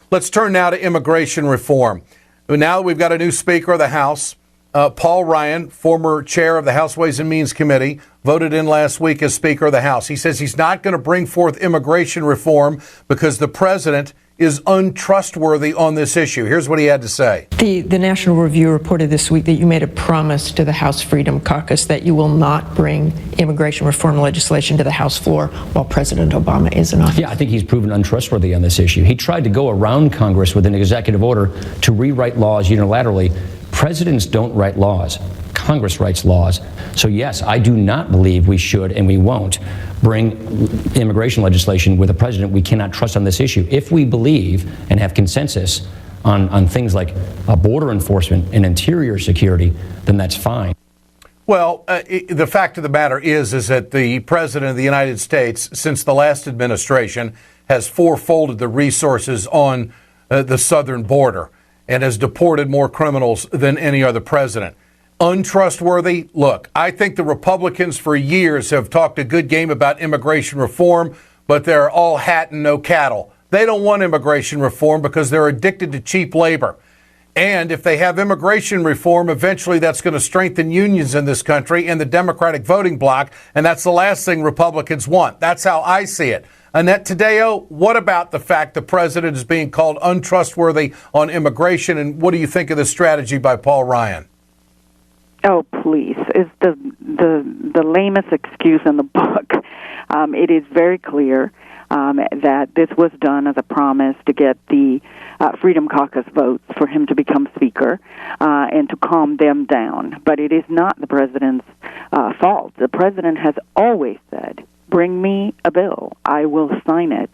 Let's turn now to immigration reform. Now that we've got a new Speaker of the House, Paul Ryan, former chair of the House Ways and Means Committee, voted in last week as Speaker of the House. He says he's not going to bring forth immigration reform because the president is untrustworthy on this issue. Here's what he had to say. The National Review reported this week that you made a promise to the House Freedom Caucus that you will not bring immigration reform legislation to the House floor while President Obama is in office. Yeah, I think he's proven untrustworthy on this issue. He tried to go around Congress with an executive order to rewrite laws unilaterally. Presidents don't write laws. Congress writes laws. So yes, I do not believe we should and we won't bring immigration legislation with a president we cannot trust on this issue. If we believe and have consensus on things like border enforcement and interior security, then that's fine. Well, the fact of the matter is that the president of the United States, since the last administration, has fourfolded the resources on the southern border and has deported more criminals than any other president. Untrustworthy? Look, I think the Republicans for years have talked a good game about immigration reform, but they're all hat and no cattle. They don't want immigration reform because they're addicted to cheap labor. And if they have immigration reform, eventually that's going to strengthen unions in this country and the Democratic voting bloc, and that's the last thing Republicans want. That's how I see it. Annette Taddeo, what about the fact the president is being called untrustworthy on immigration, and what do you think of this strategy by Paul Ryan? Oh, please. It's the lamest excuse in the book. It is very clear that this was done as a promise to get the Freedom Caucus votes for him to become Speaker and to calm them down. But it is not the president's fault. The president has always said, bring me a bill. I will sign it.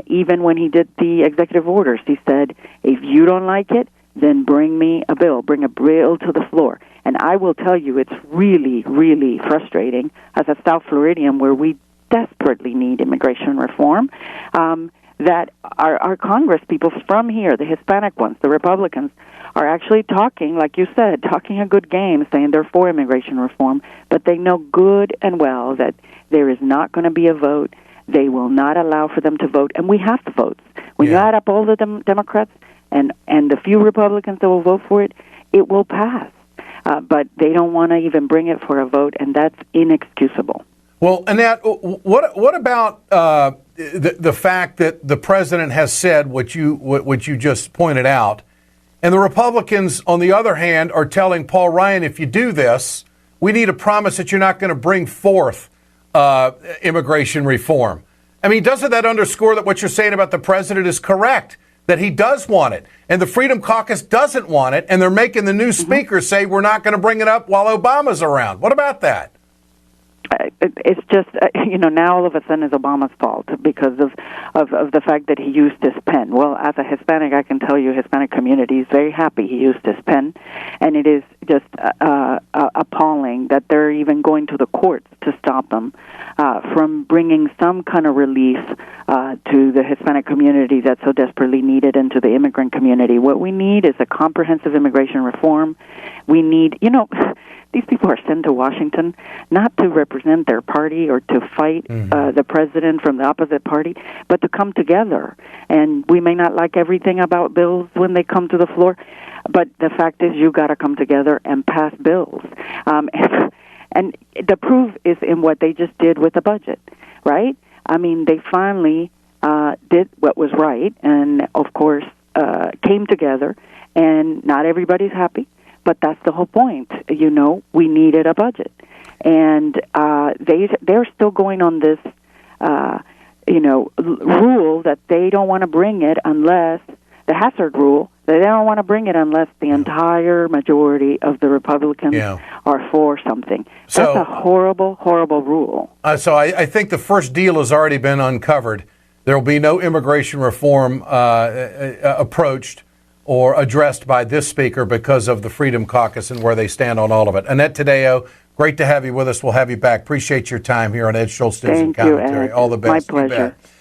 Even when he did the executive orders, he said, if you don't like it, then bring me a bill. Bring a bill to the floor. And I will tell you, it's really, really frustrating as a South Floridian where we desperately need immigration reform, that our Congress people from here, the Hispanic ones, the Republicans, are actually talking, like you said, talking a good game, saying they're for immigration reform, but they know good and well that there is not going to be a vote. They will not allow for them to vote, and we have the votes. When you add up all the Democrats and the few Republicans that will vote for it, it will pass. But they don't want to even bring it for a vote, and that's inexcusable. Well, Annette, what about the fact that the president has said what you just pointed out, and the Republicans, on the other hand, are telling Paul Ryan, if you do this, we need a promise that you're not going to bring forth immigration reform. I mean, doesn't that underscore that what you're saying about the president is correct? That he does want it, and the Freedom Caucus doesn't want it, and they're making the new speaker say we're not going to bring it up while Obama's around. What about that? It's just, now all of a sudden it's Obama's fault because of the fact that he used his pen. Well, as a Hispanic, I can tell you Hispanic community is very happy he used his pen, and it is just appalling that they're even going to the courts to stop them from bringing some kind of relief to the Hispanic community that's so desperately needed and to the immigrant community. What we need is a comprehensive immigration reform. We need, these people are sent to Washington not to represent their party or to fight the president from the opposite party, but to come together. And we may not like everything about bills when they come to the floor, but the fact is you got to come together and pass bills. And the proof is in what they just did with the budget, right? I mean, they finally did what was right and, of course, came together, and not everybody's happy. But that's the whole point. We needed a budget. And they're still going on this, rule that they don't want to bring it unless, the hazard rule, they don't want to bring it unless the entire majority of the Republicans are for something. That's a horrible, horrible rule. So I think the first deal has already been uncovered. There will be no immigration reform approached or addressed by this speaker because of the Freedom Caucus and where they stand on all of it. Annette Taddeo, great to have you with us. We'll have you back. Appreciate your time here on Ed Schultz News and Commentary. Ed. All the best. My pleasure.